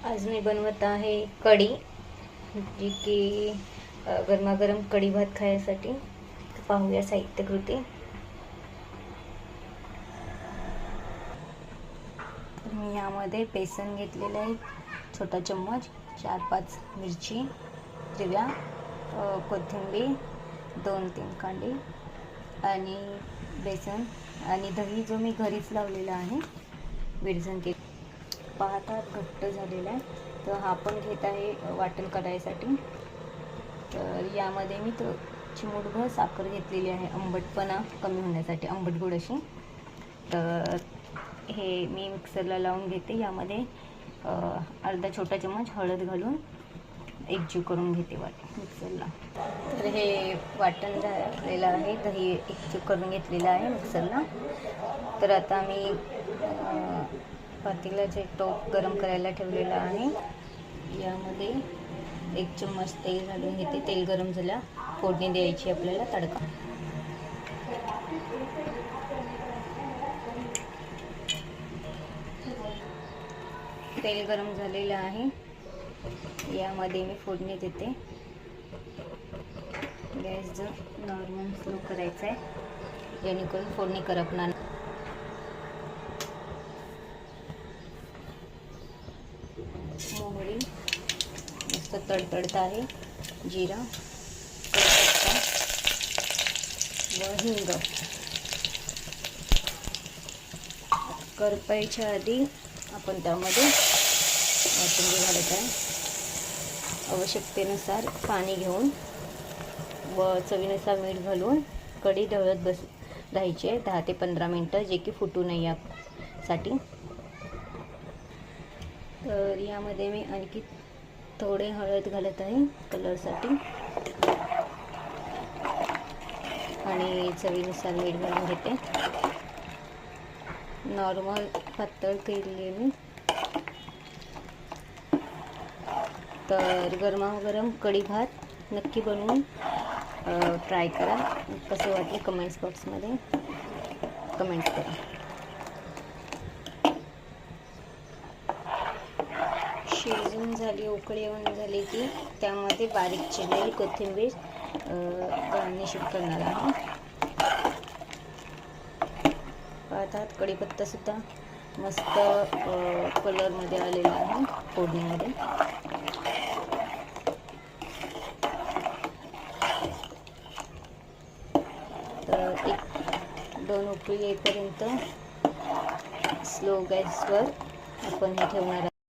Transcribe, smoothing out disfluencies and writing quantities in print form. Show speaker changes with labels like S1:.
S1: आज मी बनवत आहे कढी, जी की गरमागरम कढी भात खाण्यासाठी. पाहूया साहित्य कृती. मी यामध्ये बेसन घेतलेलं आहे, छोटा चम्मच, 4-5 मिरची हिरव्या, कोथिंबीर 2-3 कांडी आणि बेसन आणि दही जो मी घरीच लावलेला आहे, विरजण केले. पाहतात घट्ट झालेला आहे, तर हा पण घेत आहे वाटण करायसाठी. तर यामध्ये मी चिमूटभर साखर घेतलेली आहे, आंबटपणा कमी होण्यासाठी, आंबट गोड अशी. तर हे मी मिक्सरला लावून घेते. यामध्ये अर्धा छोटा चम्मच हळद घालून एकजीव करून घेते मिक्सरला. तर हे वाटण झालेलं आहे, दही एकजीव करून घेतलेलं आहे मिक्सरला. तर आता मी पातेल्याचे टोप गरम करायला ठेवलेलं आहे. यामध्ये 1 चम्मच तेल घालून घेते. तेल गरम झाल्या फोडणी द्यायची आपल्याला, तडका. तेल गरम झालेलं आहे. यामध्ये मी फोडणी देते. गॅस जो नॉर्मल स्लो करायचा आहे, जेणेकरून फोडणी करपणार. मोहरी मस्त तडतडत आहे, जिरा, कढीपत्ता व हिंग. करपायच्या आधी आपण त्यामध्ये वाटण घालत आहे. आवश्यकतेनुसार पाणी घेऊन व चवीनुसार मीठ घालून कढी ढवळत राहायची आहे 10 ते 15 मिनटं, जे की फुटू नये यासाठी. तर यामध्ये मी आणखी थोडे हळद घालत आहे कलरसाठी आणि चवीनुसार मीठ घालून घेते. नॉर्मल पातळ केली मी. तर गरमागरम कढी भात नक्की बनवून ट्राय करा. कसं वाटलं कमेंट्स बॉक्समध्ये कमेंट करा. शिजून झाली, उकळी येऊन झाली की त्यामध्ये बारीक चिरलेली कोथिंबीर गार्निशिंग करणार आहे. पाहतात कढीपत्ता सुद्धा मस्त कलरमध्ये आलेला आहे फोडणीमध्ये. तर 1-2 उकळी येईपर्यंत स्लो गॅसवर आपण हे ठेवणार